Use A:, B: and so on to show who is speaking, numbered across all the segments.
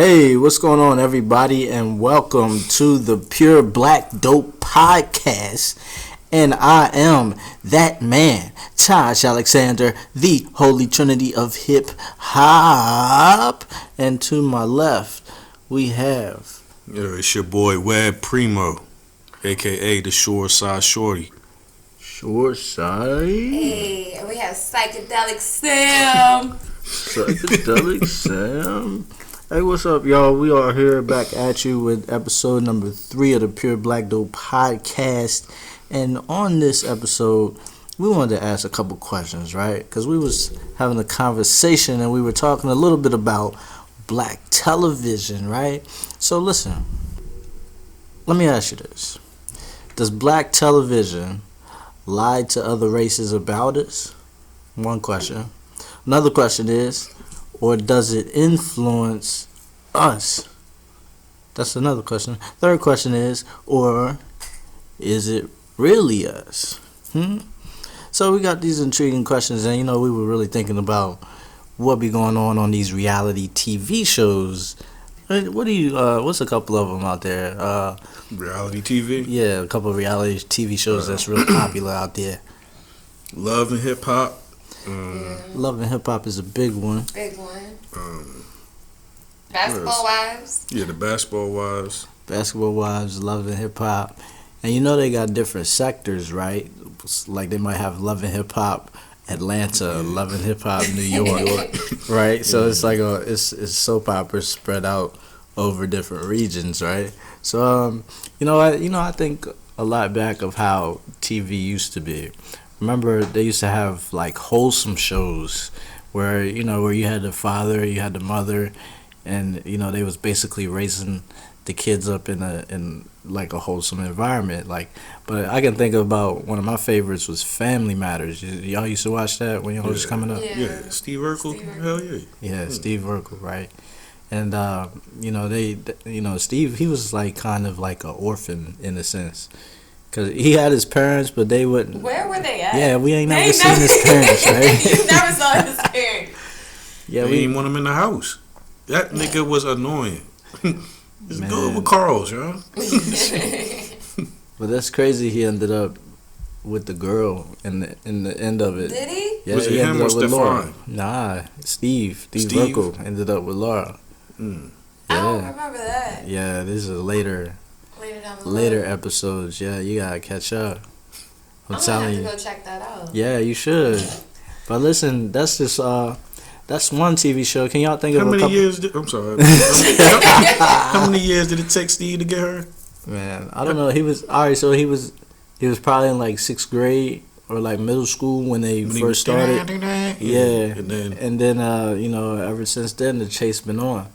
A: Hey, what's going on, everybody, and welcome to the Pure Black Dope Podcast. And I am that man, Taj AlexandHer, the Holy Trinity of Hip Hop. And to my left, we have...
B: It's your boy Webb Primo, a.k.a. the Shore Side Shorty.
A: Shore Side?
C: Hey, and we have Psychedelic Sam.
A: Psychedelic Sam. Hey, what's up, y'all? We are here back at you with episode number 3 of the Pure Black Dope Podcast. And on this episode, we wanted to ask a couple questions, right? Because we was having a conversation and we were talking a little bit about black television, right? So listen, let me ask you this. Does black television lie to other races about us? One question. Another question is, or does it influence us? That's another question. Third question is, or is it really us? So we got these intriguing questions, and we were really thinking about what be going on these reality TV shows. What's a couple of them out there?
B: Reality TV?
A: Yeah, a couple of reality TV shows that's real popular out there.
B: Love and Hip Hop.
A: Love and Hip Hop is a big one.
C: Big one. Basketball Wives.
B: Yeah, the Basketball Wives.
A: Basketball Wives, Love and Hip Hop. And they got different sectors, right? Like they might have Love and Hip Hop Atlanta, Love and Hip Hop New York, right? So it's like it's soap operas spread out over different regions, right? So I think a lot back of how TV used to be. Remember, they used to have like wholesome shows where you had the father, you had the mother, and they was basically raising the kids up in like a wholesome environment. But I can think about one of my favorites was Family Matters. Y'all used to watch that when y'all was coming up.
B: Yeah, Steve Urkel. Hell yeah.
A: Yeah, Steve Urkel, right? And Steve, he was like kind of like an orphan in a sense. Cause he had his parents, but they wouldn't.
C: Where were they at?
A: Yeah, we ain't never seen his parents, right?
C: You never saw his parents.
A: Yeah,
B: we didn't want him in the house. That nigga was annoying. Just go with Carl's, yo.
A: But that's crazy. He ended up with the girl in the end of it.
C: Did he?
A: Yeah,
B: was it
A: he
B: him
A: ended
B: or
A: up with Laura.
B: Stefan?
A: Nah, Steve Urkel ended up with Laura.
C: I don't remember that.
A: Yeah, this is
C: Later down the
A: later
C: road.
A: episodes. Yeah, you gotta catch up.
C: I'm
A: telling
C: gonna
A: you.
C: have to go check that out.
A: Yeah, you should. But listen, that's just that's one TV show. Can y'all think of a couple?
B: I'm sorry. How many years did it take Steve to get her?
A: Man, I don't know. He was alright. So he was probably in like 6th grade or like middle school when they first started. Yeah, and then ever since then the chase been on.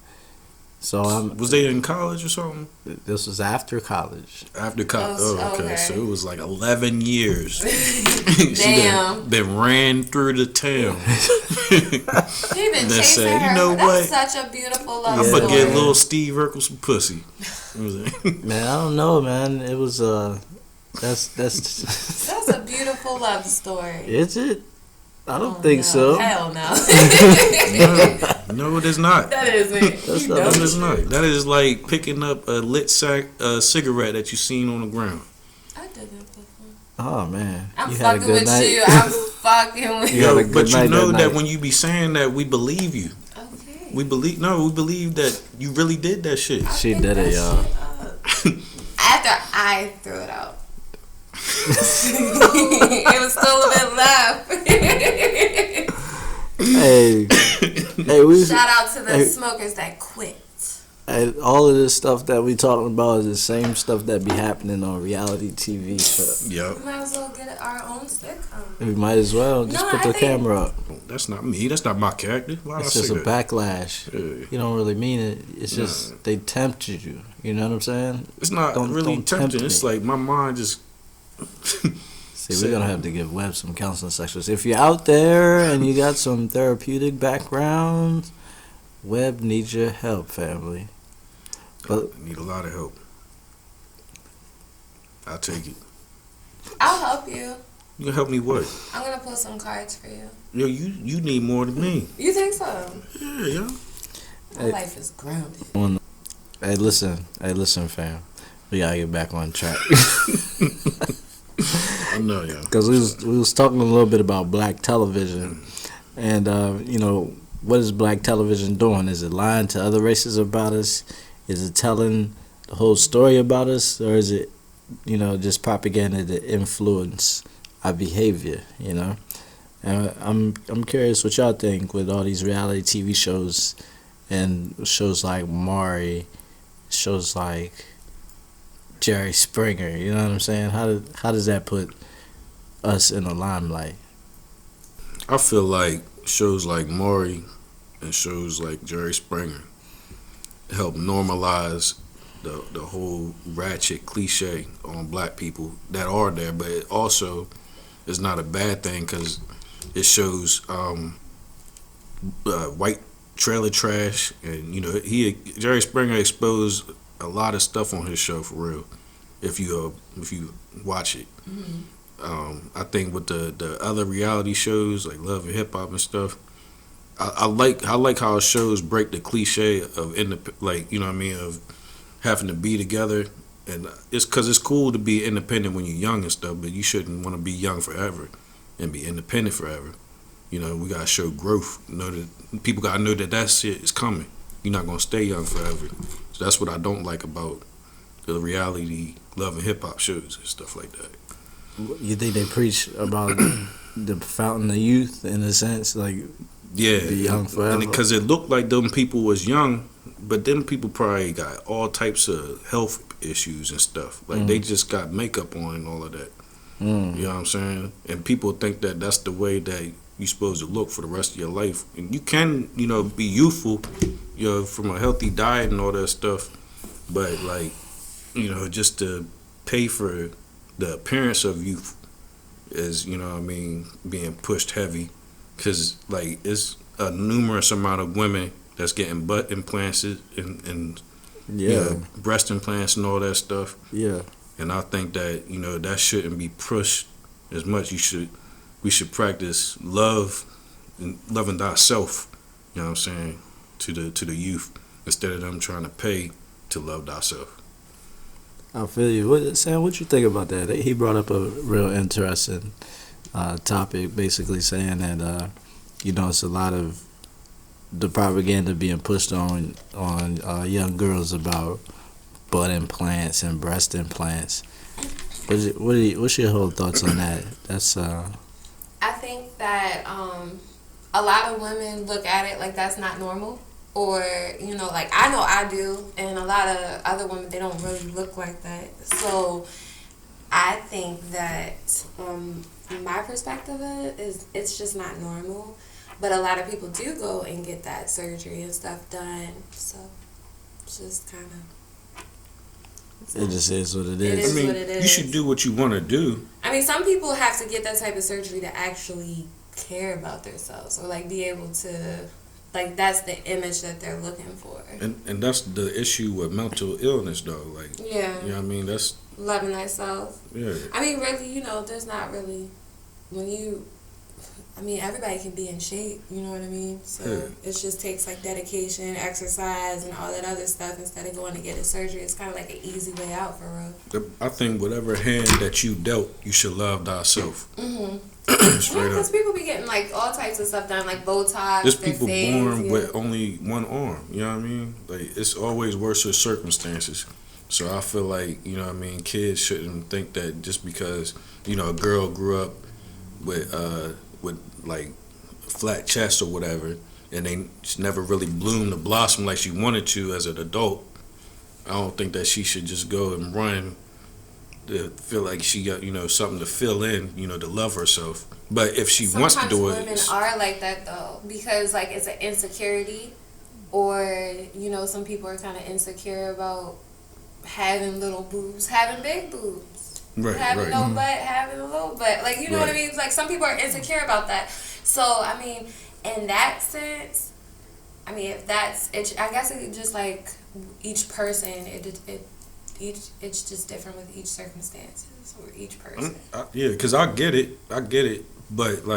A: So
B: was they in college or something?
A: This was after college.
B: After college. Oh, okay.
C: Okay.
B: So it was like 11 years.
C: Damn.
B: Been ran through the town.
C: He been chasing
B: said,
C: her.
B: you know
C: That's
B: what?
C: such a beautiful love
B: I'm
C: story.
B: gonna get little Steve Urkel some pussy.
A: Man, I don't know, man. It was that's
C: That's a beautiful love story.
A: Is it? I don't think so.
C: Hell no.
B: No, it is not.
C: That isn't.
A: That's
B: No, it is not. That is like picking up a lit cigarette that you seen on the ground.
C: I did it before.
A: Oh man,
C: I'm
A: you had a
C: fucking
A: good
C: with
A: night.
C: you. I'm fucking with
A: You
C: you.
A: had a good
B: But you
A: night
B: know
A: that
B: that
A: night.
B: when you be saying that, we believe you.
C: Okay.
B: We believe that you really did that shit.
A: She did it, y'all.
C: After I threw it out. It was still a bit left.
A: Hey,
C: Shout out to the smokers that quit.
A: And all of this stuff that we talking about is the same stuff that be happening on reality TV. So
B: Yep.
C: We might as well get our own sitcom.
A: we might as well just put the camera up.
B: That's not me. That's not my character. Why
A: It's
B: did I
A: just
B: say
A: a
B: that?
A: backlash.
B: Yeah.
A: You don't really mean it. It's just they tempted you. You know what I'm saying?
B: It's not
A: Don't
B: really
A: tempt
B: tempting.
A: me.
B: It's like my mind just.
A: See, we're gonna have to give Webb some counseling sessions. If you're out there and you got some therapeutic background, Webb needs your help, family. But
B: I need a lot of help. I'll take it.
C: I'll help you.
B: You can help me what?
C: I'm gonna pull some cards for you.
B: Yo, you need more than me.
C: You think so?
B: Yeah, yo.
C: My life is grounded.
A: Hey, listen, fam. We gotta get back on track.
B: I know, yeah.
A: Because we was talking a little bit about black television, and what is black television doing? Is it lying to other races about us? Is it telling the whole story about us, or is it, just propaganda to influence our behavior? And I'm curious what y'all think with all these reality TV shows, and shows like Maury, shows like Jerry Springer. You know what I'm saying? How does that put us in the limelight?
B: I feel like shows like Maury and shows like Jerry Springer help normalize the whole ratchet cliche on black people that are there, but it also is not a bad thing because it shows white trailer trash, and Jerry Springer exposed a lot of stuff on his show for real. If you watch it, I think with the other reality shows like Love and Hip Hop and stuff, I like how shows break the cliche of of having to be together, and it's because it's cool to be independent when you're young and stuff, but you shouldn't want to be young forever and be independent forever. We gotta show growth. That people gotta know that shit is coming. You're not gonna stay young forever. So that's what I don't like about the reality Love and Hip Hop shows and stuff like that.
A: You think they preach about the fountain of youth in a sense, like
B: be
A: young forever?
B: Because it looked like them people was young, but them people probably got all types of health issues and stuff. Like they just got makeup on and all of that. You know what I'm saying? And people think that that's the way that you're supposed to look for the rest of your life. And you can, be youthful, from a healthy diet and all that stuff. But just to pay for the appearance of youth is, being pushed heavy. Because, it's a numerous amount of women that's getting butt implants and breast implants and all that stuff.
A: Yeah.
B: And I think that, that shouldn't be pushed as much. We should practice love and loving thyself, you know what I'm saying, to the youth, instead of them trying to pay to love thyself.
A: I feel you. Sam, what you think about that? He brought up a real interesting topic, basically saying that it's a lot of the propaganda being pushed on young girls about butt implants and breast implants. What's your whole thoughts on that? That's
C: I think that a lot of women look at it like that's not normal. Or, like I know I do, and a lot of other women, they don't really look like that. So I think that my perspective of it is it's just not normal. But a lot of people do go and get that surgery and stuff done. So it's just kind of...
A: It just is what it
C: It
A: is.
C: is what it is.
B: You should do what you want to do.
C: I mean, some people have to get that type of surgery to actually care about themselves or, be able to... that's the image that they're looking for.
B: And that's the issue with mental illness, though.
C: Yeah.
B: You know what I mean? That's...
C: Loving thyself.
B: Yeah.
C: I mean, really, there's not really... everybody can be in shape, you know what I mean? So it just takes, dedication, exercise, and all that other stuff instead of going to get a surgery. It's kind of like an easy way out, for real.
B: I think whatever hand that you dealt, you should love thyself.
C: Mm-hmm.
B: Straight up.
C: Because people be getting, all types of stuff done, Botox,
B: There's
C: their
B: people
C: face,
B: born with only one arm, you know what I mean? It's always worse with circumstances. So I feel like, kids shouldn't think that just because, a girl grew up with flat chest or whatever, and they just never really bloomed to blossom like she wanted to as an adult, I don't think that she should just go and run to feel like she got, something to fill in, to love herself. But if she wants to do it...
C: Sometimes women are like that, though, because, it's an insecurity, or, some people are kind of insecure about having little boobs, having big boobs.
B: Right,
C: having
B: right.
C: no butt, having a little butt. You know what I mean? Some people are insecure about that. So, in that sense, if that's... I guess it's just, each person, it's just different with each circumstances or each person.
B: Yeah, because I get it, but,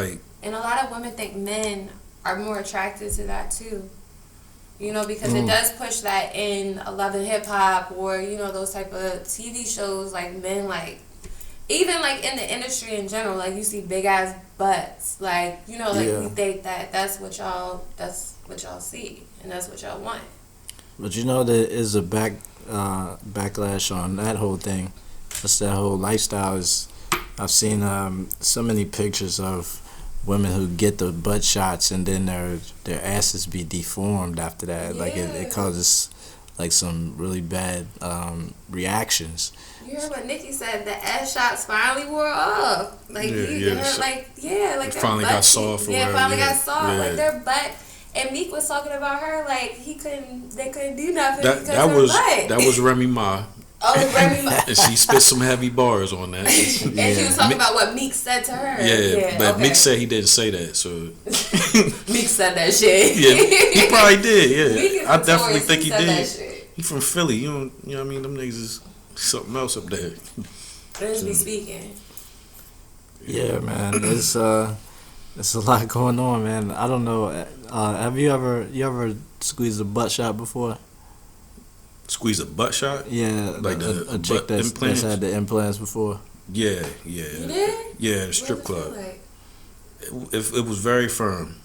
C: And a lot of women think men are more attracted to that, too. You know, because it does push that in Love and Hip Hop or, you know, those type of TV shows, like men, like, even like in the industry in general, like you see big ass butts, like, you know, like we think that that's what y'all see and that's what y'all want.
A: But you know, there is a backlash on that whole thing. That's that whole lifestyle. I've seen so many pictures of women who get the butt shots and then their asses be deformed after that. Yeah. Like it causes like some really bad reactions.
C: You heard what Nikki said? The ass shots finally wore off. Like
B: it finally got soft.
C: Got soft. Like their butt. And Meek was talking about her like they couldn't do nothing because of her butt.
B: That was Remy Ma.
C: Oh, Remy Ma.
B: And she spit some heavy bars on that.
C: And she was talking about what Meek said to her.
B: But Meek said he didn't say that, so
C: Meek said that shit.
B: Yeah, he probably did. Yeah, I definitely think he did.
C: That shit.
B: He from Philly. You know what I mean? Them niggas is something else up there.
C: Let's be speaking.
A: Yeah, man. There's a lot going on, man. I don't know. Have you ever squeezed a butt shot before?
B: Squeeze a butt shot?
A: Yeah,
B: like
A: a chick that's had the implants before.
B: Yeah.
C: You did?
B: Yeah, the strip club.
C: Like?
B: It was very firm.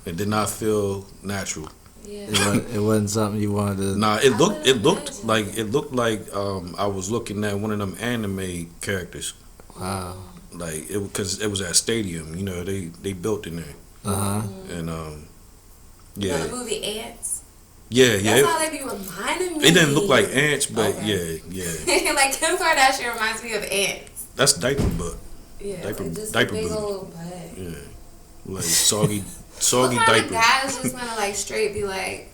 B: It did not feel natural.
C: Yeah.
A: It wasn't something you wanted to.
B: Nah, it looked like I was looking at one of them anime characters.
A: Wow.
B: Like because it was at Stadium, you know, they built in there. And
C: The movie Ants.
B: Yeah.
C: That's how they be reminding me.
B: It didn't look like ants, but yeah.
C: Like Kim Kardashian reminds me of ants.
B: That's diaper butt.
C: Yeah,
B: diaper
C: big
B: butt.
C: Old butt.
B: Yeah, like soggy
C: what kind
B: diaper.
C: Of guys just gonna like straight be like,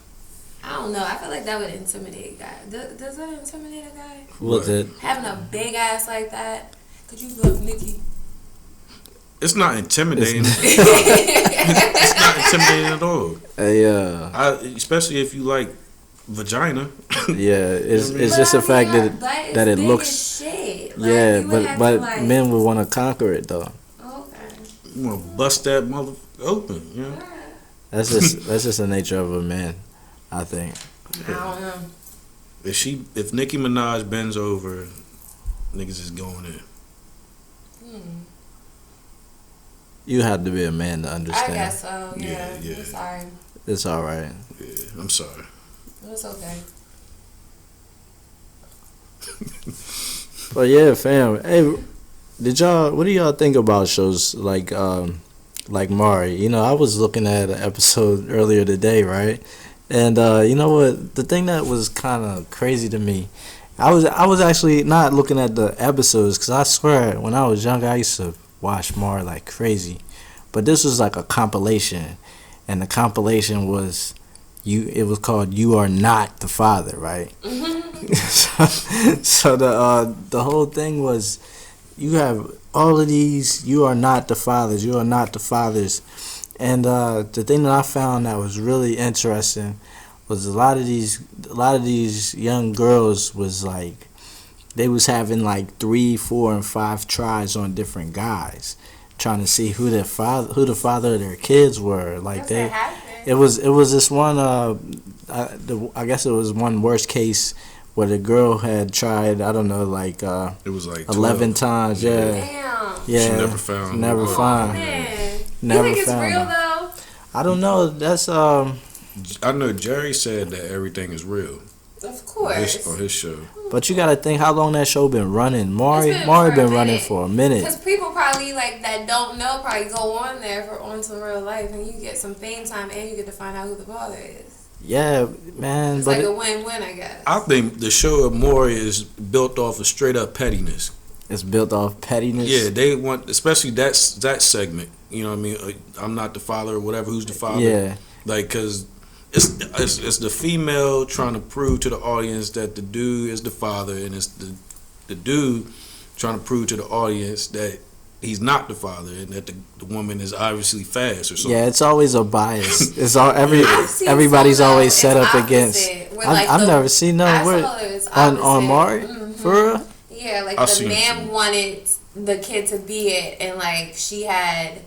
C: I don't know. I feel like that would intimidate guys. Does that intimidate a guy?
A: What's it?
C: Having a big ass like that. Could you love Nikki?
B: It's not intimidating. It's not intimidating at all. Especially if you like vagina.
A: Yeah, it's just the fact that it looks.
C: Shit.
A: Like, but men would want to conquer it though.
C: Okay.
B: You want to bust that mother open, you know?
A: That's just the nature of a man, I think.
C: I don't know.
B: If Nicki Minaj bends over, niggas is going in.
A: You have to be a man to understand.
C: I guess so. Yeah. I'm sorry.
A: It's all right.
B: Yeah, I'm sorry.
C: It's okay.
A: But yeah, fam. Hey, what do y'all think about shows like Maury? You know, I was looking at an episode earlier today, right? And you know what? The thing that was kind of crazy to me, I was actually not looking at the episodes because I swear when I was younger I used to watch Maury like crazy, but this was like a compilation, and the compilation was it was called "You Are Not the Father," right? So the whole thing was you have all of these "You Are Not the Fathers," "You Are Not the Fathers," and the thing that I found that was really interesting was a lot of these young girls was like they was having like 3, 4, and 5 tries on different guys, trying to see who the father of their kids were. Like it was this one. I guess it was one worst case where the girl had tried. I don't know, like
B: it was like
A: 11 times. Yeah.
C: Damn.
A: Yeah.
B: She never found.
A: Never found.
C: Man.
A: Never
C: you think it's
A: found
C: real
A: her.
C: though?
A: I don't know. That's
B: I know Jerry said that everything is real.
C: Of course.
B: On his show.
A: But you gotta think how long that show been running. Maury been running for a minute.
C: Because people probably like that don't know probably go on there on some real life and you get some fame time and you get to find out who the father is.
A: Yeah, man.
C: It's like a win-win, I guess.
B: I think the show of Maury is built off of straight up pettiness.
A: It's built off pettiness.
B: Yeah, they want, especially that segment. You know what I mean? I'm not the father or whatever. Who's the father?
A: Yeah.
B: Like, cause it's the female trying to prove to the audience that the dude is the father, and it's the dude trying to prove to the audience that he's not the father, and that the woman is obviously fast or something.
A: Yeah, it's always a bias. It's all everybody's always set up against. I've never seen on Maury.
C: Mm-hmm.
A: For real?
C: Yeah, like the man wanted the kid to be it, and like she had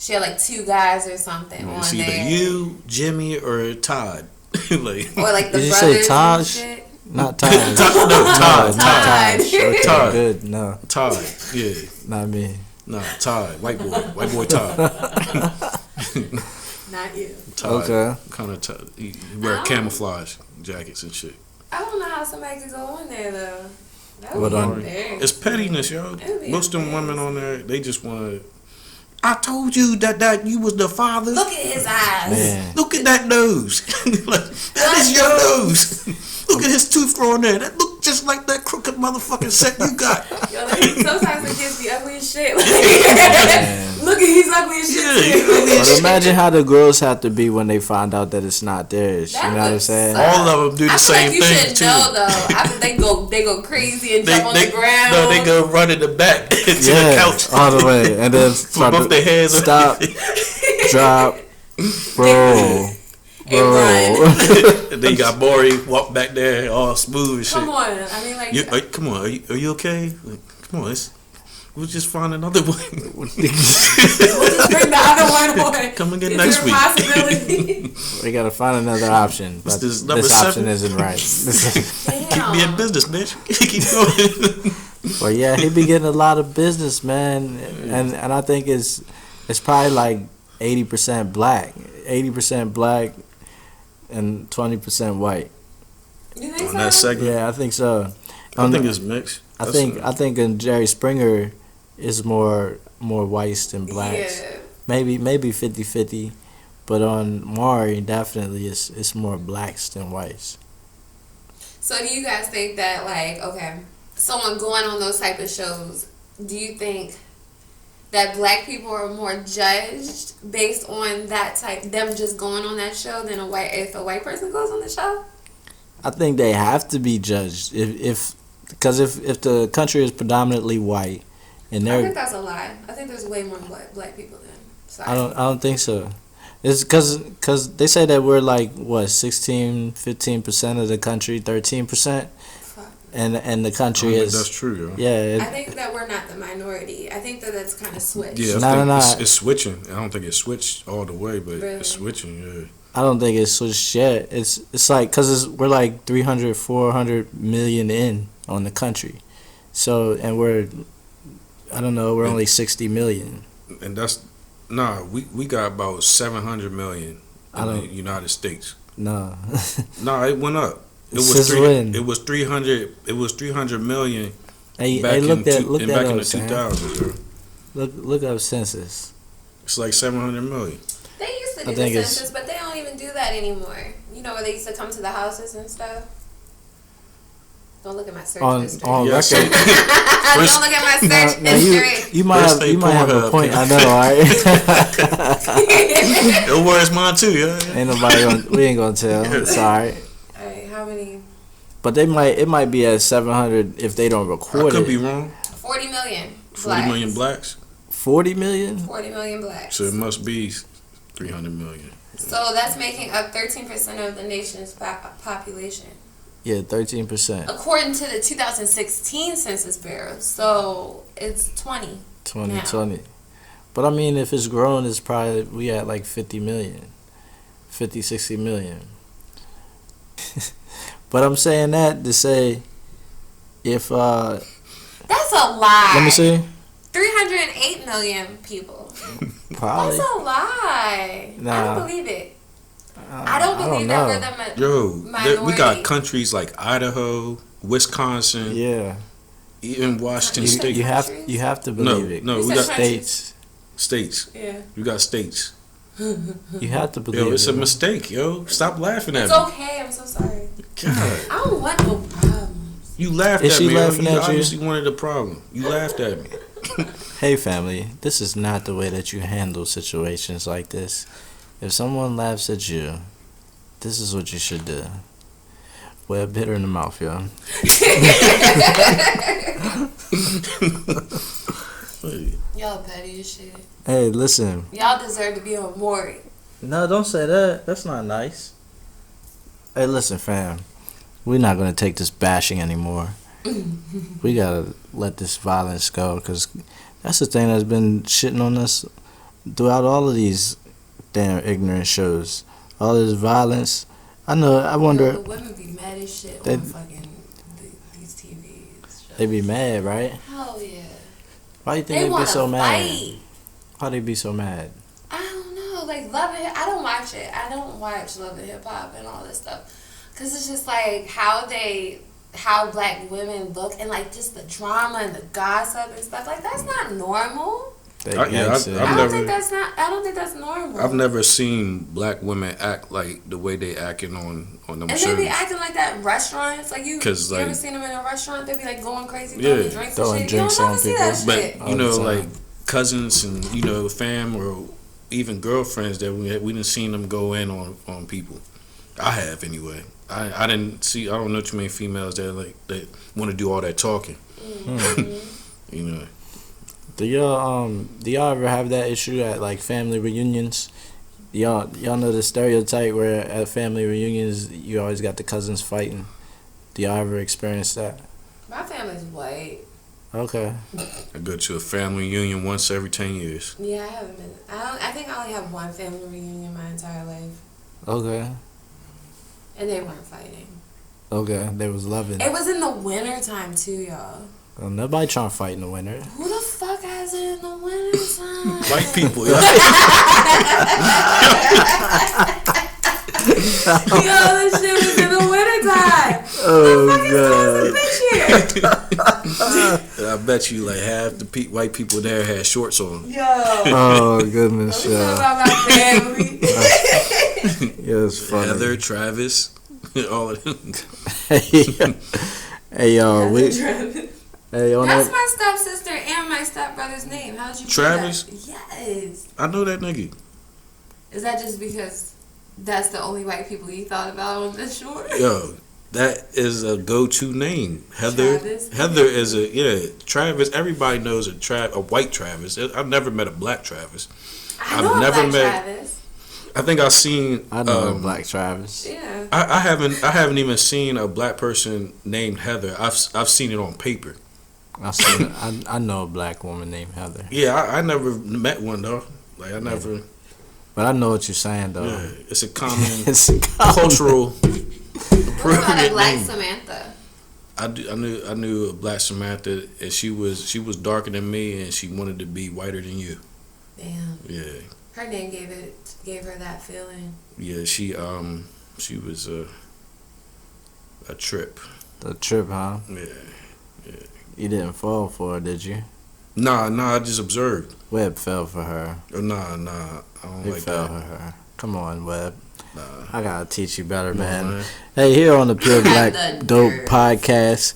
C: like 2 guys or something on
B: it's
C: there.
B: either you, Jimmy, or Todd. Like,
C: Or like the
A: Did you
C: brothers
A: say
C: and
A: Taj?
C: shit.
A: Not Taj.
B: No, Todd.
A: Not Taj. Okay,
B: Todd.
A: good. No,
B: Todd. Yeah.
A: not me.
B: Nah, Todd. White boy Todd.
C: Not you.
B: Todd.
A: Okay.
B: Kind of. He wear camouflage jackets and shit.
C: I don't know how somebody could go on there though. That would
A: What
C: be
A: on?
C: embarrassing.
B: It's pettiness, yo.
C: It'd be
B: Most of them
C: embarrassing.
B: women on there, they just want to. I told you that you was the father.
C: Look at his eyes.
A: Man.
B: Look at that nose. Like, that is your nose. Look at his tooth growing there. That look just like that crooked motherfucking set you got.
C: Yo, like, sometimes the kids be ugly as shit.
A: Man.
C: Look at he's ugly as shit.
B: Yeah,
C: too.
B: he ugly as
A: But imagine how the girls have to be when they find out that it's not theirs.
C: That
A: You know what I'm
C: would
A: saying?
C: suck.
B: All of them do the
C: I feel
B: same
C: like you
B: thing
C: should
B: too.
C: know though. I feel they go crazy and jump on the ground.
B: No, they go run in the back to the couch.
A: all the way, and then
B: Put
A: start
B: both
A: to
B: their hands on
A: stop, drop, roll,
C: And
A: roll.
B: And then you got Maury walk back there all smooth and shit.
C: Come on, I mean like.
B: Come on, are you okay? Like, come on, we'll just find another one.
C: We'll just bring the other one on.
B: Come again
C: Is
B: next
C: there a
B: week.
A: We
C: possibility?
A: gotta find another option, but
B: this,
A: this
B: number
A: option
B: 7?
A: isn't right.
B: Keep me in business, bitch. Keep going.
A: But yeah, he be getting a lot of business, man, and I think it's probably like 80% black, 80% black, and 20% white.
C: You think
B: On
C: so?
B: that segment,
A: Yeah, I think so.
B: I think it's mixed.
A: I think in Jerry Springer is more whites than blacks.
C: Yeah.
A: Maybe 50-50, but on Maury definitely it's more blacks than whites.
C: So do you guys think that like someone going on those type of shows, do you think that black people are more judged based on them just going on that show than if a white person goes on the show?
A: I think they have to be judged because if the country is predominantly white and
C: I
A: they're
C: think that's a lie. I think there's way more black people than. Sorry.
A: I don't think so. It's because they say that we're like what 15% of the country, 13%, and the country is.
B: That's true, yo.
A: Yeah.
C: I think that we're not the minority. I think that that's kind of switched.
B: Yeah,
A: No.
B: It's switching. I don't think it's switched all the way, but
C: Really?
B: it's switching. Yeah.
A: I don't think it's switched yet. It's like because we're like 300, 400 million in on the country, so and we're only 60 million.
B: And that's we got about 700 million in the United States.
A: No.
B: No, it went up. It was
A: Since when?
B: It was 300. It was 300 million.
A: Hey,
B: back
A: look
B: in
A: that
B: the
A: up, Sam.
B: 2000s. Yo.
A: Look up census.
B: It's like 700 million.
C: They used to
A: I
C: do the
A: think it's-
C: census, but they don't even do that anymore. You know where they used to come to the houses and stuff? Don't look at my search history.
A: On
B: Yeah,
A: record.
C: Don't look at my search
A: No,
C: history.
A: you might
B: First
A: have a
B: Pornhub.
A: point. I know, all right.
B: Your word's mine too, yeah.
A: Ain't nobody we ain't gonna tell. It's all right.
C: Alright, how many?
A: But it might be at 700 if they don't
B: I
A: record
B: could
A: it.
B: be wrong.
C: 40 million.
B: 40 million blacks.
A: 40 million?
C: 40 million blacks.
B: So it must be 300 million.
C: So that's making up 13% of the nation's population,
A: Yeah, 13%.
C: according to the 2016 Census Bureau. So it's 20.
A: 2020. But I mean, if it's grown, it's probably we at like 50 million, 50, 60 million. But I'm saying that to say, if
C: That's a lie.
A: let me see,
C: 308 million people.
A: probably.
C: That's a lie. I
A: Nah.
C: don't believe it. I don't believe
A: know.
C: that we're the
B: Yo,
C: minority.
B: we got countries like Idaho, Wisconsin,
A: Yeah,
B: even Washington
C: You
B: State.
A: you have to believe it.
B: No,
C: You
B: we
C: said
B: got
A: States.
B: states.
C: Yeah.
B: You got states.
A: You have to believe
B: Yo, it's
A: it.
B: a mistake, yo. Stop laughing at
C: It's
B: me.
C: okay. I'm so sorry.
B: God,
C: I don't want no problems.
B: you laughed
A: Is
B: at
A: she
B: me. Yo.
A: laughing
B: You
A: at you?
B: obviously wanted a problem. You laughed at me.
A: Hey family, this is not the way that you handle situations like this. If someone laughs at you, this is what you should do. Webb, hit her in the mouth, yo.
C: Y'all petty as shit.
A: Hey, listen.
C: Y'all deserve to be on Maury.
A: No, don't say that. That's not nice. Hey, listen, fam. We're not going to take this bashing anymore. We got to let this violence go because that's the thing that's been shitting on us throughout all of these damn ignorant shows. All this violence I know. I wonder.
C: The women be mad as shit
A: They-
C: on fucking these TVs.
A: They be mad, right?
C: Hell yeah.
A: Why you think
C: They
A: they be
C: want
A: so
C: to
A: mad?
C: fight.
A: Why they be so mad?
C: I don't know. Like, Love and I don't watch it. I don't watch Love and Hip Hop and all this stuff. Because it's just like how black women look and like just the drama and the gossip and stuff. Like, that's not normal.
A: They
B: I
C: don't think that's normal.
B: I've never seen black women act like the way they acting on them
C: and
B: shows.
C: they be acting like that in restaurants. Like, you
B: like,
C: ever seen them in a restaurant? They be like going crazy,
B: Yeah.
C: throwing drinks
A: Throwing
C: and shit.
A: drinks
C: You don't
A: on
C: never see that
A: people.
C: shit.
B: But
A: All the time.
B: like cousins and fam or even girlfriends that we didn't seen them go in on people. I have anyway. I didn't see. I don't know too many females that want to do all that talking.
C: Mm-hmm.
A: Do y'all ever have that issue at like family reunions? Y'all know the stereotype where at family reunions you always got the cousins fighting. Do y'all ever experience that?
C: My family's white.
A: Okay.
B: I go to a family reunion once every 10 years.
C: Yeah, I haven't been. I think I only have one family reunion my entire life,
A: Okay.
C: and they weren't fighting.
A: Okay. They was loving.
C: It was in the winter time too, y'all.
A: Well, nobody trying to fight in the winter.
C: Who the fuck has it in the winter time?
B: White people.
C: Yo, this shit was in the winter time.
A: Oh
C: The fuck is this bitch here?
B: I bet you like half the white people there had shorts on.
C: Yo.
A: Oh goodness,
C: Don't talk
A: yeah.
C: about my family.
A: Yeah, it's funny.
B: Heather, Travis, all of them.
A: Hey y'all, Hey, on
C: That's
A: that.
C: my stepsister and my stepbrother's name. How'd you know
B: Travis?
C: that? Yes.
B: I know that nigga.
C: Is that just because that's the only white people you thought about on this shore?
B: Yo, that is a go-to name. Heather.
C: Travis?
B: Heather is Travis. Everybody knows a white Travis. I've never met a black Travis.
C: I know
B: I've never
C: Black
B: met-
C: Travis.
B: I think I've seen.
A: I know Black Travis.
C: Yeah.
B: I haven't even seen a black person named Heather. I've seen it on paper.
A: I know a black woman named Heather.
B: Yeah, I never met one though. Like I never.
A: But I know what you're saying though.
B: Yeah, it's a common
A: It's a common-
B: cultural
C: What about a
B: appropriate
C: Black
B: name.
C: Samantha?
B: I knew a black Samantha, and she was darker than me, and she wanted to be whiter than you.
C: Damn.
B: Yeah,
C: Her name gave her that feeling.
B: yeah. She was a trip.
A: The trip, huh?
B: Yeah.
A: You didn't fall for her, did you?
B: Nah. I just observed.
A: Webb fell for her.
B: Oh, nah. I don't
A: He
B: like
A: fell
B: that.
A: for her. Come on, Webb.
B: Nah.
A: I gotta teach you better,
B: Come on,
A: man.
B: man.
A: Hey, here on the Pure Black
C: The
A: Dope
C: nerve.
A: podcast,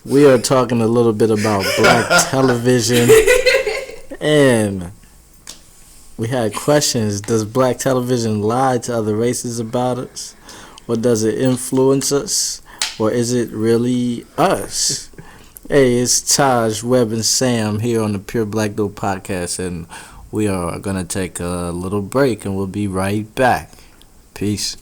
A: we are talking a little bit about black television, and we had questions. Does black television lie to other races about us, or does it influence us, or is it really us? Hey, it's Taj, Webb, and Sam here on the Pure Black Dope podcast, and we are gonna take a little break, and we'll be right back. Peace.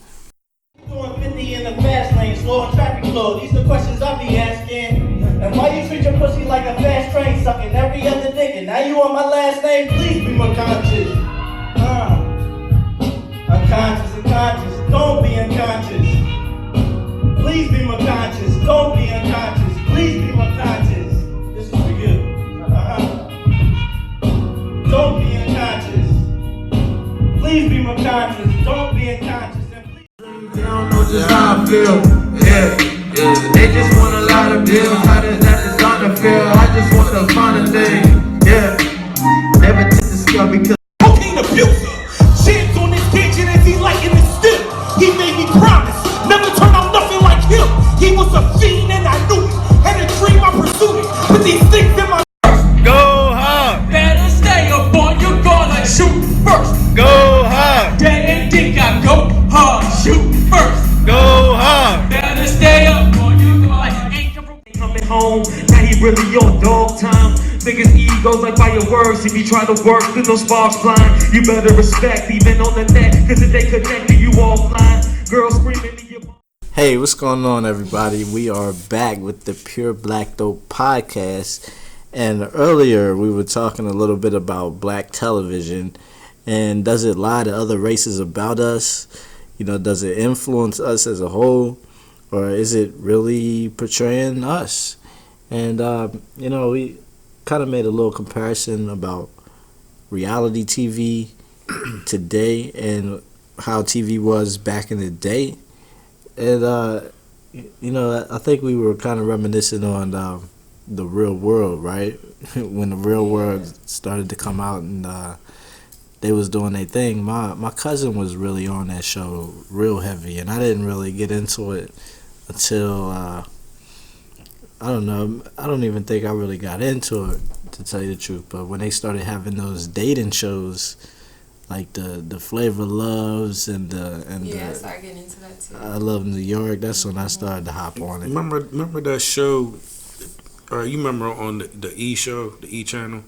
D: Doing 50 in the fast lane, slowing traffic flow. These the questions I be asking. And why you treat your pussy like a fast train, sucking every other dick? And now you on my last name? Please be more conscious. Unconscious. Don't be unconscious. Please be more conscious. Don't be unconscious. Please be more conscious. This is for you. Don't be unconscious. Please be more conscious. Don't be unconscious.
E: They don't know just how I feel, yeah. They just want a lot of bills, how does that designer feel? I just want the finer thing, yeah. Never tip the scale because
D: Cocaine abuser. Chance on his kitchen as he lighting his stick. He made me promise, never turn out nothing like him. He was a fiend and I knew it. Had a dream, I pursued it. Put these things in my
E: go hard,
F: Better stay up on your guard like shoot first.
E: go hard,
F: Dead and think I go hard, shoot first.
E: go hard.
F: Better stay up on your guard like ain't
E: Coming home, now he really on dog time. Niggas egos like fireworks. If you try to work, then those sparks flying. You better respect even on the net, cause if they connect, then you offline. Girls screaming in your
A: Hey, what's going on, everybody? We are back with the Pure Black Dope podcast. And earlier, we were talking a little bit about black television. And does it lie to other races about us? does it influence us as a whole, or is it really portraying us? And we kind of made a little comparison about reality TV today and how TV was back in the day. And I think we were kind of reminiscing on the Real World, right? When the Real World started to come out and they was doing their thing. My cousin was really on that show real heavy, and I didn't really get into it until I don't know. I don't even think I really got into it, to tell you the truth. But when they started having those dating shows, like the Flavor Loves and
C: I started getting into that too.
A: I Love New York. That's when I started to hop on it.
B: Remember that show? You remember on the E show, the E channel?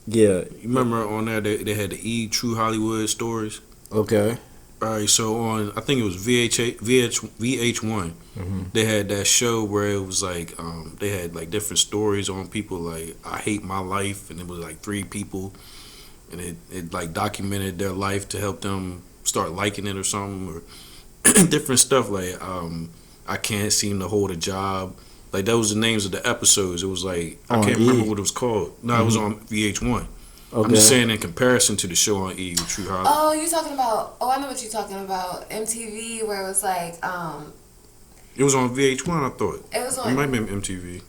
A: Yeah.
B: You remember on there they had the E True Hollywood Stories?
A: Okay.
B: All right, so on, I think it was VH1, they had that show where it was like, they had like different stories on people, like, I hate my life, and it was like 3 people, and it like documented their life to help them start liking it or something, or different stuff, like, I can't seem to hold a job. Like, that was the names of the episodes. It was like, I can't remember what it was called. No, it was on VH1. Okay. I'm just saying in comparison to the show on E with True Hollywood.
C: Oh, you're talking about, I know what you're talking about. MTV, where it was like,
B: it was on VH1, I thought.
C: It was on.
B: It might be MTV.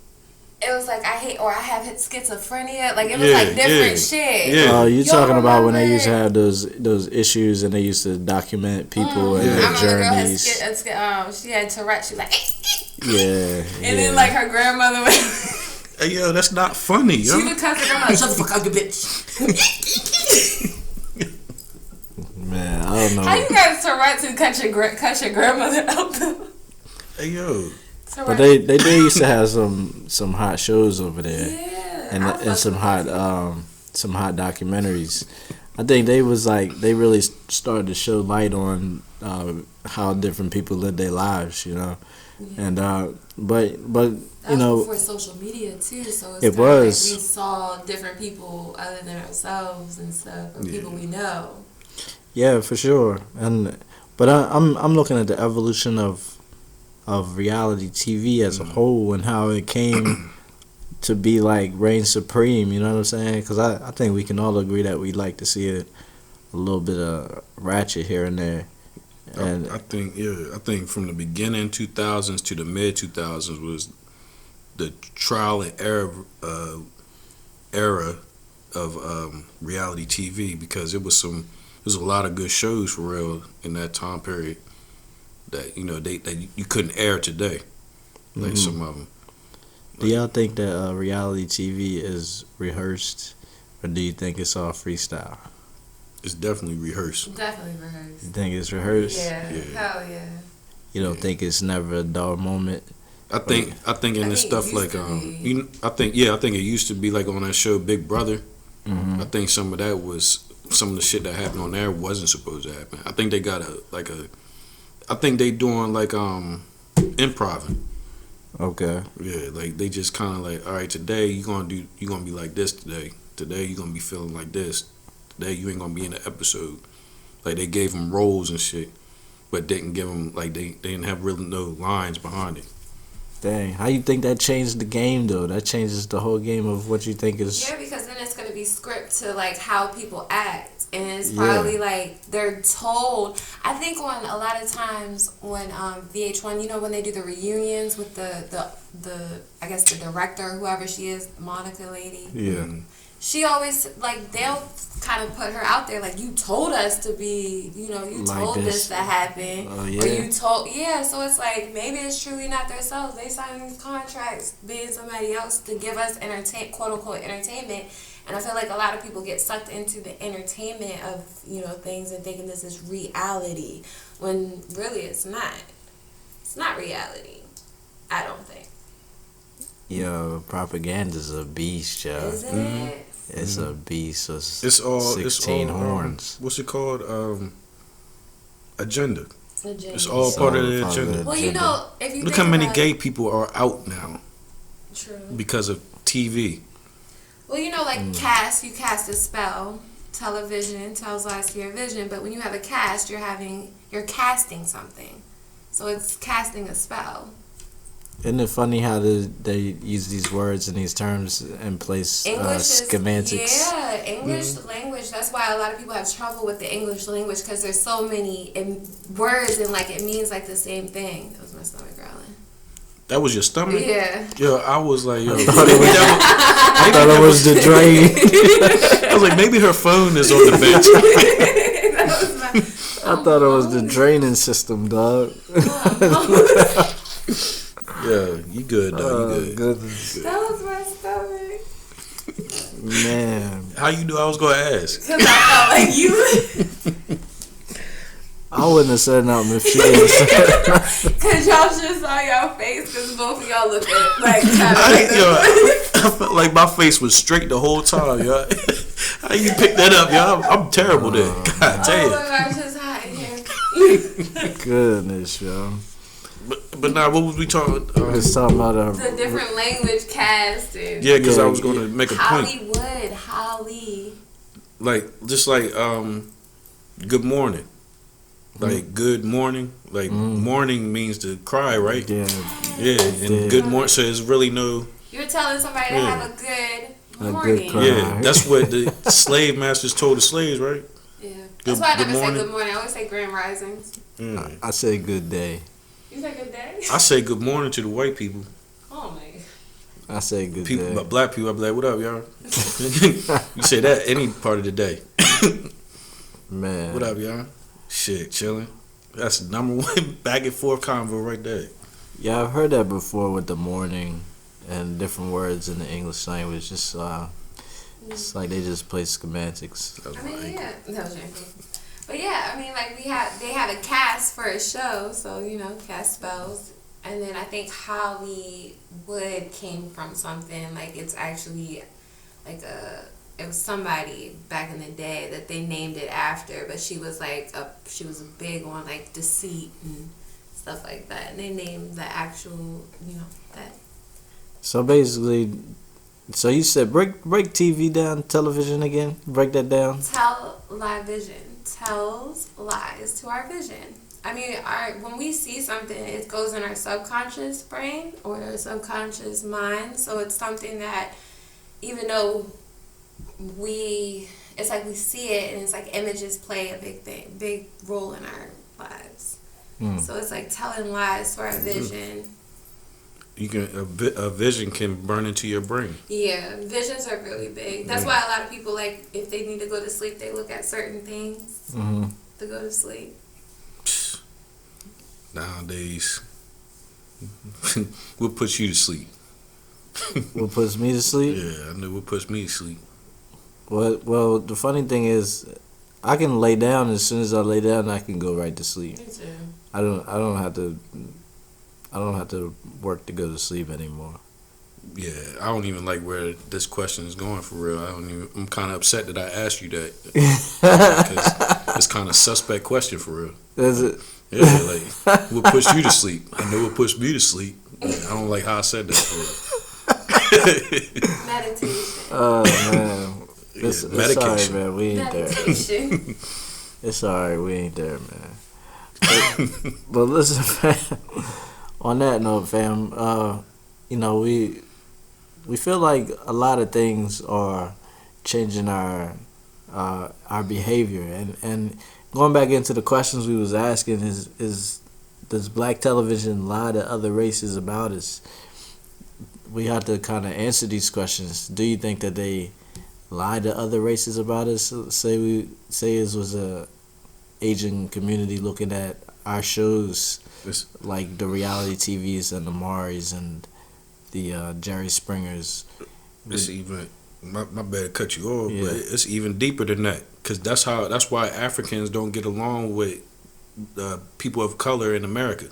C: It was like, I have schizophrenia. Like, it was like different shit.
B: Yeah.
A: Oh, you're talking about when they used to have those issues and they used to document people and their journeys.
C: She had Tourette. She was like,
A: yeah.
C: And then like her grandmother was.
B: Hey, yo, that's not funny, yo.
C: She would cuss her grandma, shut the fuck up, you bitch.
A: Man, I don't know.
C: How you got Tourette's and cut your grandmother out?
B: Hey, yo.
A: Tourette's. But they used to have some hot shows over there.
C: Yeah.
A: And some hot documentaries. I think they really started to show light on how different people live their lives, Yeah. And but
C: that was before social media too, so
A: it was.
C: Like we saw different people other than ourselves and stuff, or people we know.
A: Yeah, for sure. But I'm looking at the evolution of reality TV as a whole and how it came to be like reign supreme. You know what I'm saying? Because I think we can all agree that we'd like to see a little bit of ratchet here and there. And
B: I think from the beginning 2000s to the mid 2000s was the trial and error era of reality TV, because there was a lot of good shows for real in that time period that that you couldn't air today, like some of them.
A: Do y'all think that reality TV is rehearsed, or do you think it's all freestyle?
B: It's definitely rehearsed.
C: Definitely rehearsed.
A: You think it's rehearsed?
C: Yeah. Hell yeah.
A: You don't think it's never a dull moment?
B: I think in this stuff like I think it used to be like on that show Big Brother. I think some of that was some of the shit that happened on there wasn't supposed to happen. I think they got I think they doing like improv.
A: Okay.
B: Yeah, like they just kind of like, all right, today you gonna be like this today. Today you gonna be feeling like this. Today you ain't gonna be in the episode. Like they gave them roles and shit, but didn't give them like they didn't have really no lines behind it.
A: Dang, how you think that changed the game though? That changes the whole game of what you think is.
C: Yeah, because then it's gonna be script to like how people act, and it's probably like they're told. I think on a lot of times when VH1, when they do the reunions with the I guess the director, whoever she is, Monica lady.
A: Yeah.
C: She always, like, they'll kind of put her out there, like, you told us to be, you like told this to happen.
A: Oh, yeah.
C: Or you told, so it's like, maybe it's truly not themselves. They sign these contracts being somebody else to give us quote-unquote entertainment. And I feel like a lot of people get sucked into the entertainment of, things and thinking this is reality, when really it's not. It's not reality, I don't think.
A: Yo, propaganda's a beast, yo.
C: Isn't it?
A: It's a beast.
B: It's all
A: 16 horns.
B: What's it called? Agenda. It's all
A: It's
B: part
A: all
B: of the
A: part of
B: agenda.
A: the
C: Well, if you
B: look
C: think
B: how many
C: about
B: gay people are out now.
C: True.
B: Because of TV.
C: Well, like cast, you cast a spell. Television tells lies to your vision, but when you have a cast, you're having you're casting something. So it's casting a spell.
A: Isn't it funny how they use these words and these terms and place semantics?
C: English language. That's why a lot of people have trouble with the English language, because there's so many words and like it means like the same thing. That was my stomach growling.
B: That was your stomach?
C: Yeah.
B: Yo, I was like, yo,
A: I thought it was the drain.
B: I was like, maybe her phone is on the bench.
C: That was my.
A: I thought it was the draining system, dog.
B: Yeah, you good, dog. You good.
A: Goodness.
C: That was my stomach.
A: Man.
B: How you knew I was going to ask?
C: Because I felt like you.
A: I wouldn't have said nothing if she didn't say
C: Because y'all just saw y'all face, because both of y'all look at like
B: I felt like my face was straight the whole time, yo. How you pick that up, yo? I'm terrible there. God damn.
C: Oh my gosh, it's hot in here.
A: Goodness, yo.
B: But now, what was we talking?
A: We was talking about
C: The different language cast and
B: Yeah, because I was going to make a point.
C: Holly.
B: Like, just like, good morning. Like, good morning. Like, morning means to cry, right?
A: Yeah.
B: Yeah, and good morning. So it's really no.
C: You're telling somebody to have a good
A: good
C: morning.
A: cry.
B: Yeah, that's what the slave masters told the slaves, right?
C: Yeah.
B: Good-
C: That's why I
B: good
C: never say
B: morning.
C: good morning. I always say grand risings.
B: Yeah.
A: I say good day.
C: You say good day?
B: I say good morning to the white people.
C: Oh my god.
A: I say good
B: People,
A: day.
B: but black people, I be like, what up, y'all? You say that any part of the day.
A: Man.
B: What up, y'all? Shit, chilling. That's the number one back and forth convo right there.
A: Yeah, I've heard that before with the morning and different words in the English language. It's it's like they just play schematics.
B: That's
C: I mean,
B: right.
C: yeah. That was your ankle. But yeah, I mean, like they have a cast for a show, so you know, cast spells. And then I think Hollywood came from something like it's actually like it was somebody back in the day that they named it after, but she was she was big on like deceit and stuff like that, and they named the actual that.
A: So basically, so you said break TV down, television again. Break that down.
C: Television tells lies to our vision. I mean, when we see something, it goes in our subconscious brain or our subconscious mind. So it's something that, even though it's like we see it, and it's like images play a big role in our lives. So it's like telling lies to our vision.
B: You can a vision can burn into your brain.
C: Yeah, visions are really big. That's why a lot of people, like, if they need to go to sleep, they look at certain things to go to sleep.
B: Nowadays, what puts you to sleep?
A: What puts me to sleep?
B: Yeah, I know what puts me to sleep.
A: Well, the funny thing is, I can lay down. As soon as I lay down, I can go right to sleep.
C: Me too.
A: I don't have to work to go to sleep anymore.
B: Yeah, I don't even like where this question is going for real. I'm kind of upset that I asked you that because it's kind of suspect question for real.
A: Is it?
B: Yeah, like what puts you to sleep? I know what puts me to sleep. I don't like how I said that.
C: Meditation.
A: Oh man, it's
B: medication.
A: alright, man. We ain't there.
C: Meditation.
A: It's alright. We ain't there, man. But listen, fam. On that note, fam, we feel like a lot of things are changing our behavior, and going back into the questions we was asking is does black television lie to other races about us? We have to kind of answer these questions. Do you think that they lie to other races about us? Say it was a Asian community looking at our shows, like the reality TVs and the Maris and the Jerry Springers.
B: It's even my bad to cut you off,
A: Yeah.
B: but it's even deeper than that. Cause that's why Africans don't get along with people of color in America.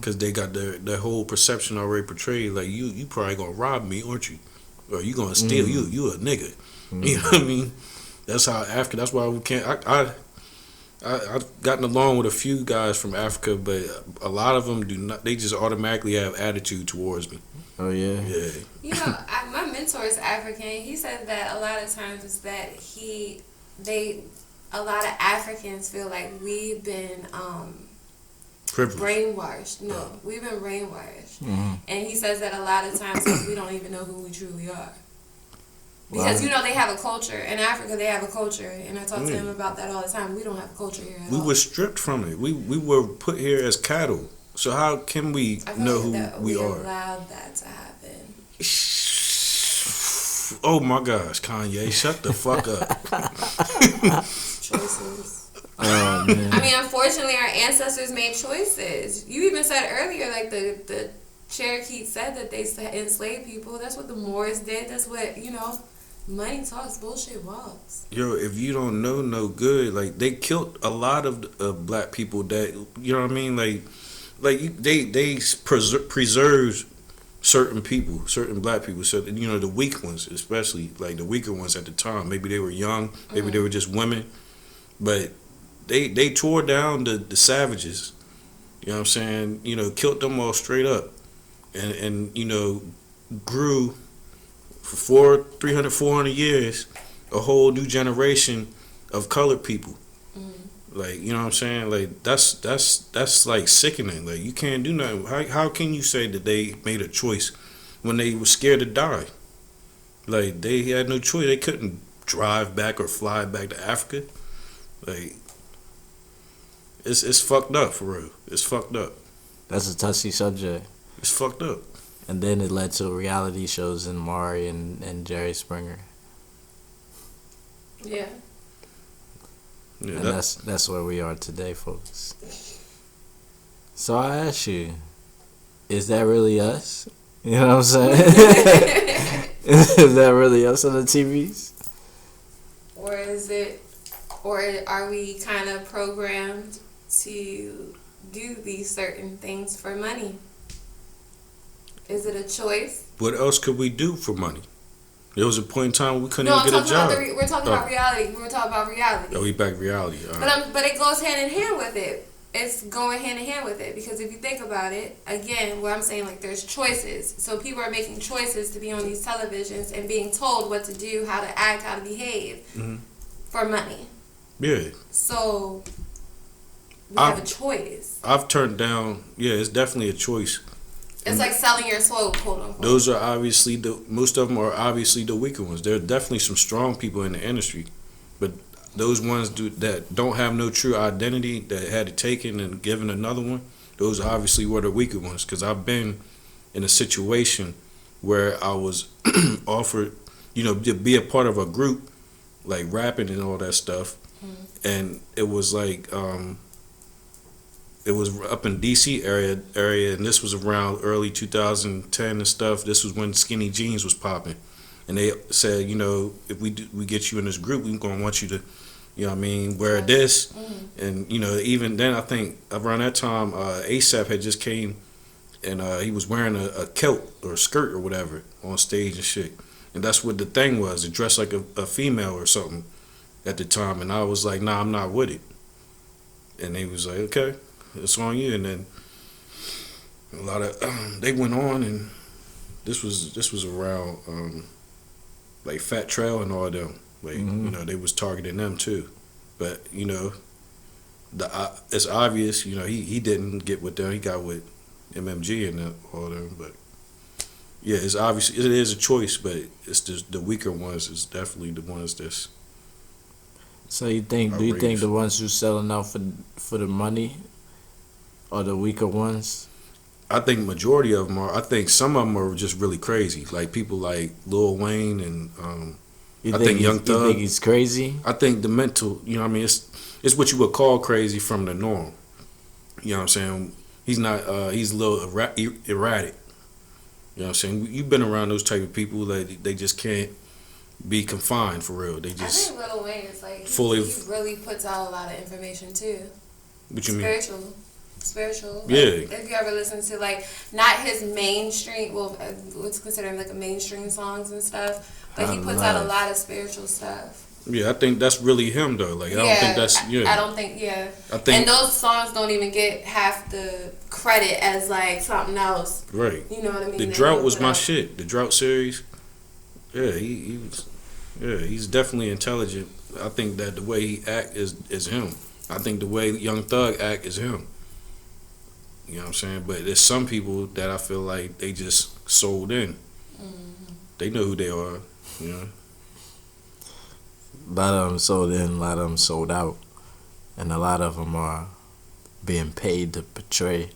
B: Cause they got their whole perception already portrayed. Like you probably gonna rob me, aren't you? Or you gonna steal? You a nigga? You know what I mean? That's how Africa. That's why we can't. I've gotten along with a few guys from Africa, but a lot of them do not. They just automatically have attitude towards me.
A: Oh yeah.
B: Yeah.
C: You know, my mentor is African. He said that a lot of times is that a lot of Africans feel like we've been
B: Privilege.
C: brainwashed. No, we've been brainwashed.
A: Mm-hmm.
C: And he says that a lot of times we don't even know who we truly are. Because, you know, they have a culture. In Africa, they have a culture. And I talk to him about that all the time. We don't have a culture here at all.
B: We were stripped from it. We were put here as cattle. So how can we know who we are?
C: Allowed that to happen.
B: Oh my gosh, Kanye, shut the fuck up.
C: Choices.
A: Oh, man.
C: I mean, unfortunately, our ancestors made choices. You even said earlier, like, the Cherokee said that they enslaved people. That's what the Moors did. That's what, you know, money talks, bullshit walks.
B: Yo, if you don't know no good, like, they killed a lot of black people that, you know what I mean? Like they preserved certain people, certain black people. So, you know, the weak ones, especially, like, the weaker ones at the time. Maybe they were young. Maybe they were just women. But they tore down the savages. You know what I'm saying? You know, killed them all straight up. And you know, grew for 300, 400 years a whole new generation of colored people. Like, you know what I'm saying? Like, that's like sickening. Like, you can't do nothing. How can you say that they made a choice when they were scared to die? Like, they had no choice. They couldn't drive back or fly back to Africa. Like, it's fucked up, for real. It's fucked up.
A: That's a touchy subject.
B: It's fucked up.
A: And then it led to reality shows in Maury and Jerry Springer.
C: Yeah.
B: Yeah,
A: And that's where we are today, folks. So I ask you, is that really us? You know what I'm saying? Is that really us on the TVs?
C: Or are we kind of programmed to do these certain things for money? Is it a choice?
B: What else could we do for money? There was a point in time we couldn't even get a job.
C: We're talking about reality. We're talking about reality.
B: Oh, we back reality.
C: But it goes hand in hand with it. It's going hand in hand with it, because if you think about it, again, where I'm saying, like, there's choices. So people are making choices to be on these televisions and being told what to do, how to act, how to behave for money.
B: Yeah.
C: So we have a choice.
B: I've turned down. Yeah, it's definitely a choice.
C: It's like selling your soul, quote unquote.
B: Those are obviously most of them are obviously the weaker ones. There are definitely some strong people in the industry, but those ones that don't have no true identity, that had it taken and given another one, those obviously were the weaker ones. Because I've been in a situation where I was offered, you know, to be a part of a group, like rapping and all that stuff, and it was like. It was up in DC area, and this was around early 2010 and stuff. This was when skinny jeans was popping, and they said, you know, if we get you in this group, we're gonna want you to, you know what I mean, wear this, and you know, even then, I think around that time, ASAP had just came, and he was wearing a kilt or a skirt or whatever on stage and shit, and that's what the thing was, to dress like a female or something at the time, and I was like, nah, I'm not with it, and they was like, okay. It's on you, and then a lot of they went on, and this was around like Fat Trail and all them, like you know, they was targeting them too, but you know, it's obvious, you know, he didn't get with them, he got with MMG and all them, but yeah, it's obvious it is a choice, but it's just the weaker ones is definitely the ones that's.
A: So do you think the ones who selling out for the money are the weaker ones?
B: I think majority of them are. I think some of them are just really crazy. Like people like Lil Wayne and I think Young Thug.
A: You think he's crazy? I
B: think the mental, you know what I mean, it's what you would call crazy from the norm. You know what I'm saying? He's not, he's a little erratic. You know what I'm saying? You've been around those type of people that they just can't be confined for real. They just.
C: I think Lil Wayne is like, he really puts out a lot of information too.
B: What you mean?
C: Spiritual.
B: Yeah.
C: Like, if you ever listen to, like, not his mainstream, well, what's considered like a mainstream songs and stuff, but he puts out a lot of spiritual stuff.
B: Yeah, I think that's really him though. Like, I don't think that's, yeah.
C: I don't think, and those songs don't even get half the credit as like something else.
B: Right.
C: You know what I mean?
B: The Drought was my shit. The Drought series. Yeah, he was. Yeah, he's definitely intelligent. I think that the way he act is him. I think the way Young Thug act is him. You know what I'm saying? But there's some people that I feel like they just sold in. They know who they are. You know.
A: A lot of them sold in, a lot of them sold out, and a lot of them are being paid to portray.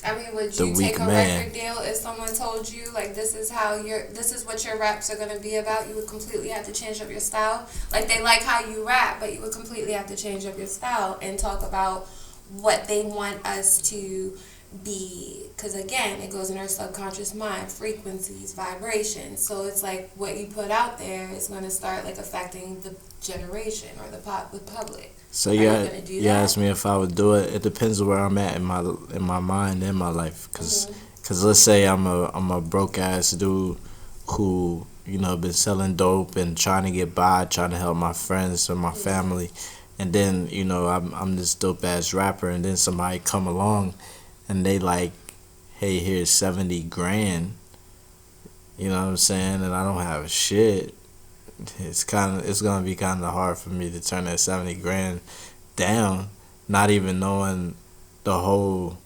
C: I mean, would
A: The
C: you
A: weak
C: take a
A: man.
C: record deal if someone told you like this is what your raps are gonna be about? You would completely have to change up your style. Like they like how you rap, but you would completely have to change up your style and talk about what they want us to be. Because again, it goes in our subconscious mind, frequencies, vibrations. So it's like what you put out there is gonna start like affecting the generation or the public.
A: So
C: Are you
A: you
C: gonna do
A: you
C: that?
A: asked me if I would do it. It depends where I'm at in my mind and my life. Cause let's say I'm a broke ass dude who been selling dope and trying to get by, trying to help my friends and my family, and then I'm this dope ass rapper, and then somebody come along, and they like, hey, here's 70 grand. You know what I'm saying? And I don't have shit. It's gonna be kind of hard for me to turn that 70 grand down, not even knowing the whole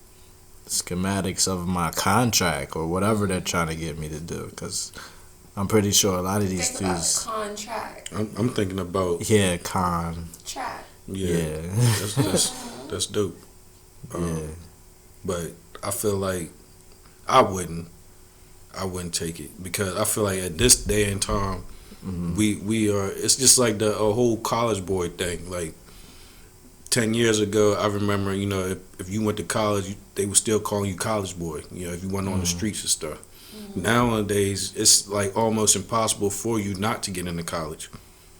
A: schematics of my contract or whatever they're trying to get me to do. Because I'm pretty sure a lot of these
C: Think about
A: dudes,
C: contract.
B: I'm thinking about
C: Track.
B: yeah. That's dope.
A: Yeah.
B: But I feel like I wouldn't take it because I feel like at this day and time. We are. It's just like the whole college boy thing. Like 10 years ago, I remember. If you went to college, they were still calling you college boy. If you went on the streets and stuff. Nowadays, it's like almost impossible for you not to get into college.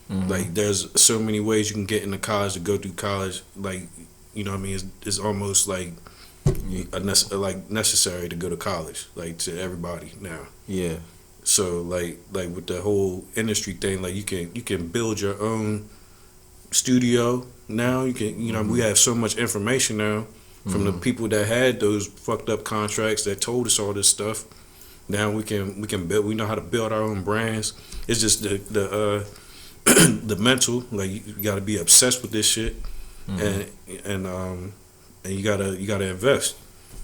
B: Like there's so many ways you can get into college to go through college. Like what I mean, it's almost like necessary to go to college. Like to everybody now.
A: Yeah.
B: So like with the whole industry thing, like you can build your own studio now. You can we have so much information now from the people that had those fucked up contracts that told us all this stuff. Now we can build. We know how to build our own brands. It's just the the mental. Like you got to be obsessed with this shit, and you gotta invest.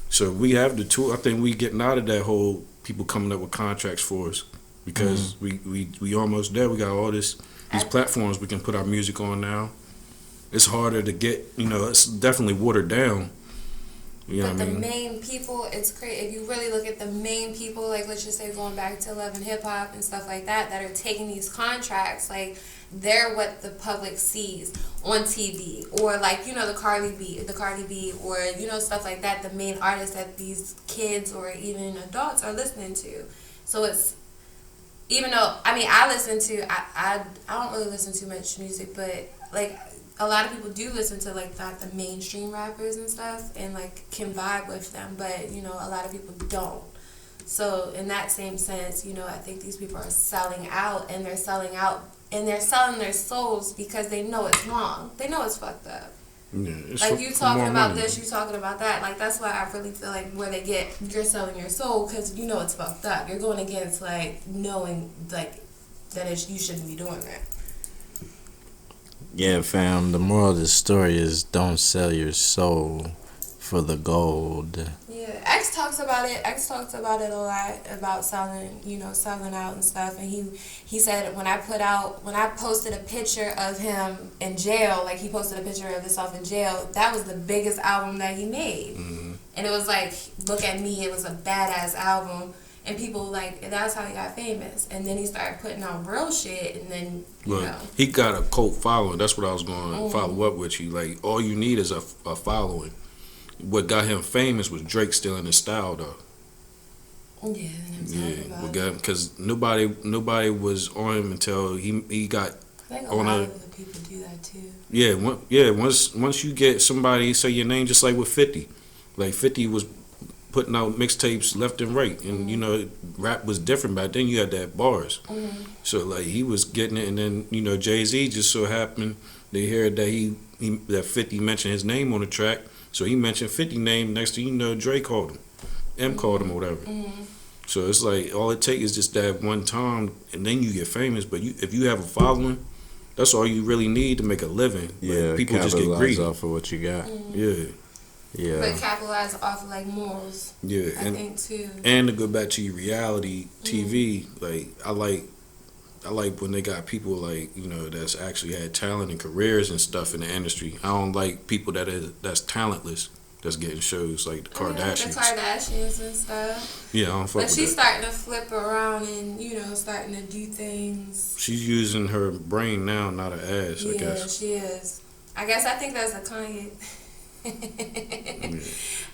B: So we have the tool. I think we getting out of that whole people coming up with contracts for us because we almost there. We got all these platforms we can put our music on now. It's harder to get. It's definitely watered down.
C: But the main people, it's crazy. If you really look at the main people, like let's just say going back to Love and Hip Hop and stuff like that are taking these contracts, like they're what the public sees on TV or like the Cardi B or stuff like that. The main artists that these kids or even adults are listening to. So it's even though I listen to I don't really listen to much music, but like. A lot of people do listen to like the mainstream rappers and stuff and like can vibe with them, but a lot of people don't. So in that same sense, I think these people are selling out and they're selling their souls because they know it's wrong. They know it's fucked up.
B: Yeah,
C: like you talking about this, you talking about that. Like that's why I really feel like where they get you're selling your soul because it's fucked up. You're going against like knowing like that you shouldn't be doing that.
A: Yeah, fam, the moral of the story is don't sell your soul for the gold.
C: Yeah, X talks about it. X talks about it a lot, about selling out and stuff. And he said when I posted a picture of him in jail, like he posted a picture of himself in jail, that was the biggest album that he made. And it was like, look at me, it was a badass album. And people like that's how he got famous. And then he started putting out real shit, and then
B: he got a cult following. That's what I was going to follow up with you. Like all you need is a following. What got him famous was Drake stealing his style, though.
C: Yeah,
B: because nobody was on him until he got.
C: I think a lot of the people do that too.
B: Yeah, once you get somebody say your name, just like with 50, like 50 was putting out mixtapes left and right, and rap was different back then. You had that bars, so like he was getting it, and then Jay-Z just so happened they heard that that 50 mentioned his name on the track, so he mentioned 50 name. Next thing you know, Dre called him, M called him, or whatever. So it's like all it takes is just that one time, and then you get famous. But if you have a following, that's all you really need to make a living.
A: Yeah,
B: like, people just get greedy
A: off of what you got. Yeah.
C: But capitalize off of like morals.
B: Yeah,
C: I think too.
B: And to go back to your reality TV, like I like when they got people like, you know, that's actually had talent and careers and stuff in the industry. I don't like people that's talentless that's getting shows like the Kardashians.
C: The Kardashians and stuff.
B: Yeah, I don't fuck
C: But
B: with
C: she's
B: that.
C: starting to flip around and, you know, starting to do things.
B: She's using her brain now, not her ass, I
C: Yeah,
B: guess.
C: she is. I think that's a Kanye. I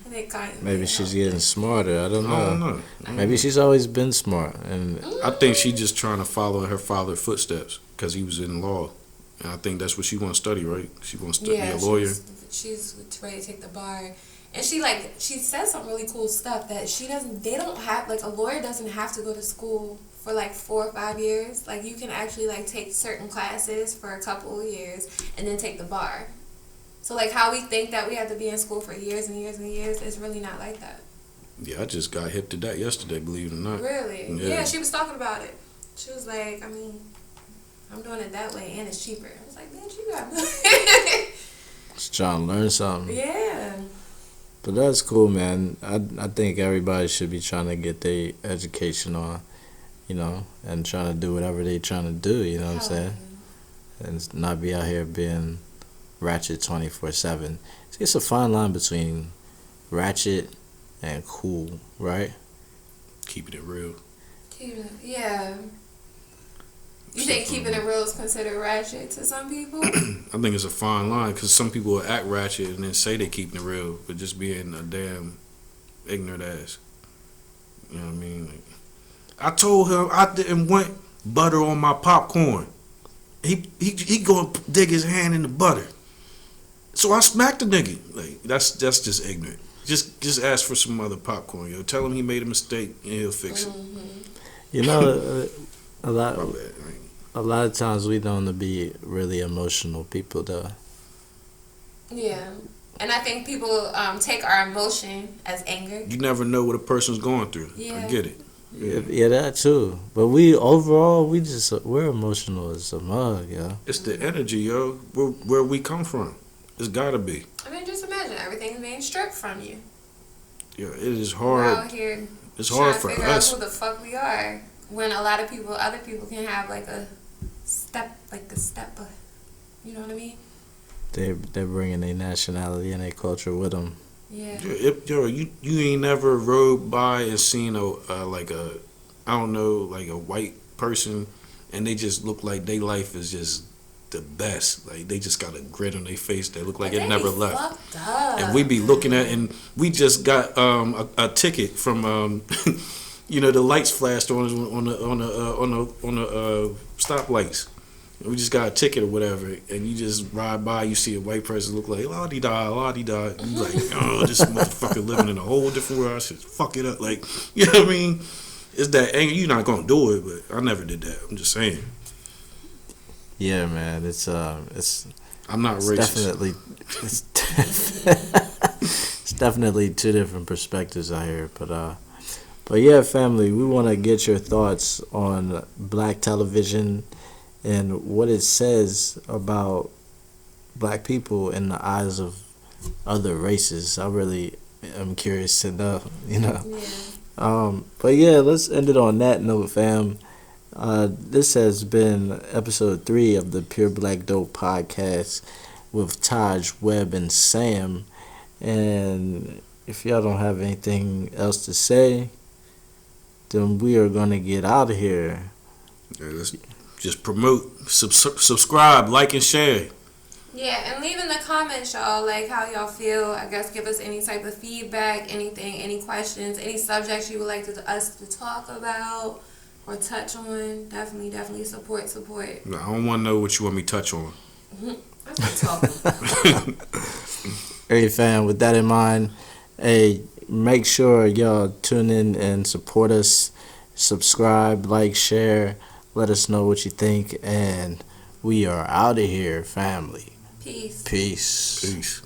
C: think Kanye.
A: Maybe she's getting smarter. I don't know.
B: I don't know.
A: Maybe she's always been smart. And
B: I think she's just trying to follow her father's footsteps because he was in law. And I think that's what she wants to study, right? She wants to be a lawyer.
C: She's ready to take the bar. And she says some really cool stuff that they don't have, like, a lawyer doesn't have to go to school for like 4 or 5 years. Like, you can actually like take certain classes for a couple of years and then take the bar. So like how we think that we have to be in school for years and years and years, it's really not like that.
B: Yeah, I just got hip to that yesterday, believe it or not.
C: Really?
B: Yeah.
C: Yeah, she was talking about it. She was like, I mean, I'm doing it that way and it's cheaper. I was like, man, you got
A: just trying to learn something.
C: Yeah.
A: But that's cool, man. I think everybody should be trying to get their education on, you know, and trying to do whatever they trying to do, you know what I'm saying? And not be out here being ratchet 24/7. It's a fine line between ratchet and cool, right?
B: Keeping it real.
C: Yeah. You think keeping it real is considered ratchet to some people?
B: I think it's a fine line because some people will act ratchet and then say they keeping it real, but just being a damn ignorant ass. You know what I mean? Like, I told him I didn't want butter on my popcorn. He gonna dig his hand in the butter. So I smacked the nigga. Like that's just ignorant. Just ask for some other popcorn, yo. Tell him he made a mistake and he'll fix it.
A: You know, a lot of times we don't be really emotional people, though.
C: Yeah. And I think people take our emotion as anger.
B: You never know what a person's going through.
C: Yeah.
B: I get it.
A: Yeah, that too. But we're emotional as a mug, yo.
B: It's the energy, yo. Where we come from. It's gotta be.
C: I mean, just imagine everything's being stripped from you.
B: Yeah, it is
C: We're
B: hard.
C: out here
B: It's
C: trying
B: hard
C: to
B: for
C: figure
B: us.
C: out who the fuck we are. When a lot of other people can have like a step, you know what I mean?
A: They're bringing their nationality and their culture with them.
C: Yeah.
B: Yo, you ain't never rode by and seen a white person and they just look like their life is just the best. Like they just got a grin on their face. They look like it never left.
C: Fucked up.
B: And we be looking at, and we just got a ticket from you know, the lights flashed on the stoplights. We just got a ticket or whatever, and you just ride by, you see a white person look like la-di-da, la-di-da. You like, oh, this motherfucker living in a whole different world. I should fuck it up. Like, you know what I mean? It's that anger. You're not gonna do it, but I never did that. I'm just saying.
A: Yeah, man. It's
B: I'm not racist.
A: It's definitely two different perspectives out here, but yeah, family, we want to get your thoughts on black television and what it says about black people in the eyes of other races. I really am curious to know, you know.
C: Yeah.
A: But yeah, let's end it on that note, fam. This has been episode 3 of the Pure Black Dope podcast with Taj, Webb, and Sam. And if y'all don't have anything else to say, then we are going to get out of here.
B: Yeah, let's just promote, subscribe, like, and share.
C: Yeah, and leave in the comments, y'all, like how y'all feel. I guess give us any type of feedback, anything, any questions, any subjects you would like us to talk about or touch on. Definitely support.
B: No, I don't want to know what you want me to touch on.
C: I'm not talking.
A: Hey, fam, with that in mind, hey, make sure y'all tune in and support us. Subscribe, like, share. Let us know what you think. And we are out of here, family.
C: Peace.
A: Peace.
B: Peace.